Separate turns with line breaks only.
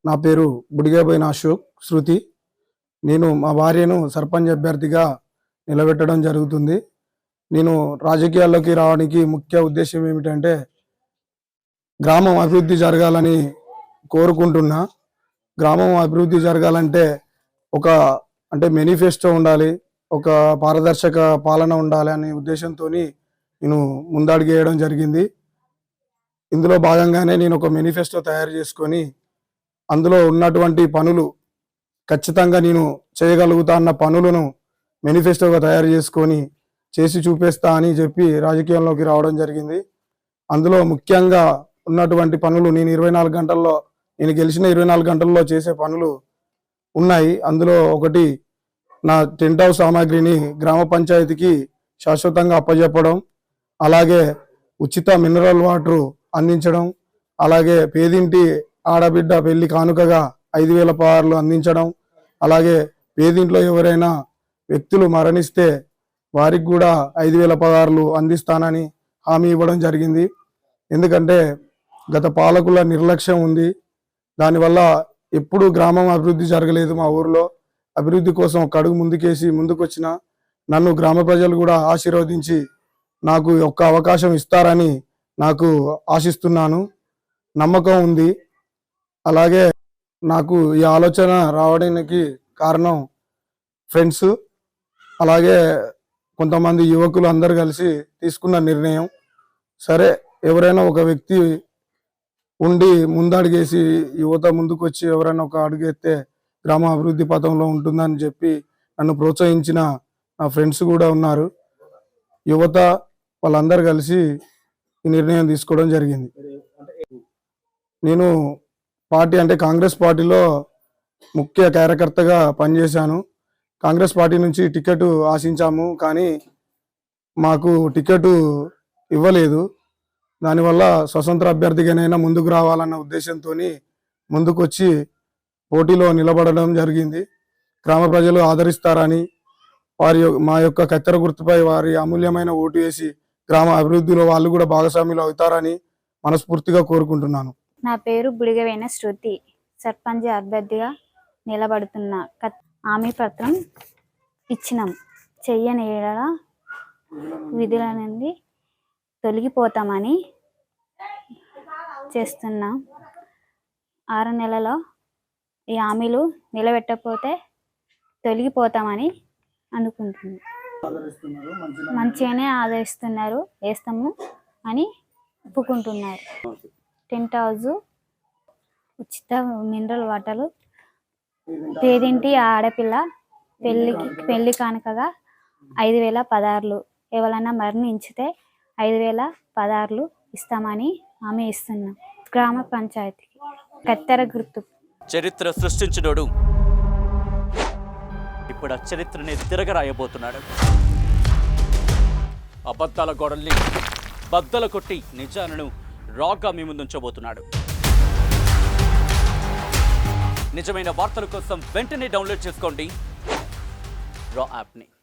నా పేరు బుడిగేబోయిన అశోక్ శృతి. నేను మా భార్యను సర్పంచ్ అభ్యర్థిగా నిలబెట్టడం జరుగుతుంది. నేను రాజకీయాల్లోకి రావడానికి ముఖ్య ఉద్దేశం ఏమిటంటే గ్రామం అభివృద్ధి జరగాలని కోరుకుంటున్నా. గ్రామం అభివృద్ధి జరగాలంటే ఒక మేనిఫెస్టో ఉండాలి, ఒక పారదర్శక పాలన ఉండాలి అనే ఉద్దేశంతో నేను ముందడుగేయడం జరిగింది. ఇందులో భాగంగానే నేను ఒక మేనిఫెస్టో తయారు చేసుకొని అందులో ఉన్నటువంటి పనులు ఖచ్చితంగా నేను చేయగలుగుతా అన్న పనులను మేనిఫెస్టోగా తయారు చేసుకొని చేసి చూపిస్తా అని చెప్పి రాజకీయంలోకి రావడం జరిగింది. అందులో ముఖ్యంగా ఉన్నటువంటి పనులు నేను గెలిచిన 24 గంటల్లో చేసే పనులు ఉన్నాయి. అందులో ఒకటి, నా టెంట్ హౌస్ సామాగ్రిని గ్రామ పంచాయతీకి శాశ్వతంగా అప్పజెప్పడం, అలాగే ఉచిత మినరల్ వాటర్ అందించడం, అలాగే పేదింటి ఆడబిడ్డ పెళ్లి కానుకగా 5,000 పదార్లు అందించడం, అలాగే పేదింట్లో ఎవరైనా వ్యక్తులు మరణిస్తే వారికి కూడా 5,000 పదార్లు అందిస్తానని హామీ ఇవ్వడం జరిగింది. ఎందుకంటే గత పాలకుల నిర్లక్ష్యం ఉంది. దానివల్ల ఎప్పుడు గ్రామం అభివృద్ధి జరగలేదు. మా ఊర్లో అభివృద్ధి కోసం ఒక అడుగు ముందుకొచ్చిన నన్ను గ్రామ ప్రజలు కూడా ఆశీర్వదించి నాకు ఒక్క అవకాశం ఇస్తారని నాకు ఆశిస్తున్నాను, నమ్మకం ఉంది. అలాగే నాకు ఈ ఆలోచన రావడానికి కారణం ఫ్రెండ్స్, అలాగే కొంతమంది యువకులు అందరు కలిసి తీసుకున్న నిర్ణయం. సరే, ఎవరైనా ఒక వ్యక్తి ఉండి ముందడుగేసి యువత ముందుకొచ్చి ఎవరైనా ఒక అడుగెత్తే గ్రామ అభివృద్ధి పథంలో ఉంటుందని చెప్పి నన్ను ప్రోత్సహించిన నా ఫ్రెండ్స్ కూడా ఉన్నారు. యువత వాళ్ళందరూ కలిసి ఈ నిర్ణయం తీసుకోవడం జరిగింది. నేను కాంగ్రెస్ పార్టీలో ముఖ్య కార్యకర్తగా పనిచేశాను. కాంగ్రెస్ పార్టీ నుంచి టికెట్ ఆశించాము, కానీ మాకు టికెట్ ఇవ్వలేదు. దానివల్ల స్వతంత్ర అభ్యర్థిగానైనా ముందుకు రావాలన్న ఉద్దేశంతో ముందుకొచ్చి పోటీలో నిలబడడం జరిగింది. గ్రామ ప్రజలు ఆదరిస్తారని, మా యొక్క కత్తెర గుర్తుపై వారి అమూల్యమైన ఓటు వేసి గ్రామ అభివృద్ధిలో వాళ్ళు కూడా భాగస్వాములు అవుతారని మనస్ఫూర్తిగా కోరుకుంటున్నాను.
నా పేరు బుడిగవేన శృతి. సర్పంచ్ అభ్యర్థిగా నిలబడుతున్నా. హామీ పత్రం ఇచ్చినాం. చెయ్యని ఏడల విధుల నుండి తొలగిపోతామని చేస్తున్నాం. 6 నెలలో ఈ హామీలు నిలబెట్టకపోతే తొలగిపోతామని అనుకుంటున్నాం. మంచిగానే ఆదరిస్తున్నారు, వేస్తాము అని ఒప్పుకుంటున్నారు. టెంట్ హౌస్, ఉచిత మినరల్ వాటర్, పేదింటి ఆడపిల్ల పెళ్లి కానుకగా 5,000 పదార్లు, ఎవరైనా మరణించితే 5,000 పదార్లు ఇస్తామని హామీ ఇస్తున్నాం. గ్రామ పంచాయతీకి కత్తెర గుర్తు.
చరిత్ర సృష్టించినోడు ఇప్పుడు ఆ చరిత్రని తిరగరాయబోతున్నాడు. అబద్ధాల గోడల్ని బద్దలు కొట్టి నిజాలను రాగా మీ ముందుంచబోతున్నాడు. నిజమైన వార్తల కోసం వెంటనే డౌన్లోడ్ చేసుకోండి రా యాప్ని.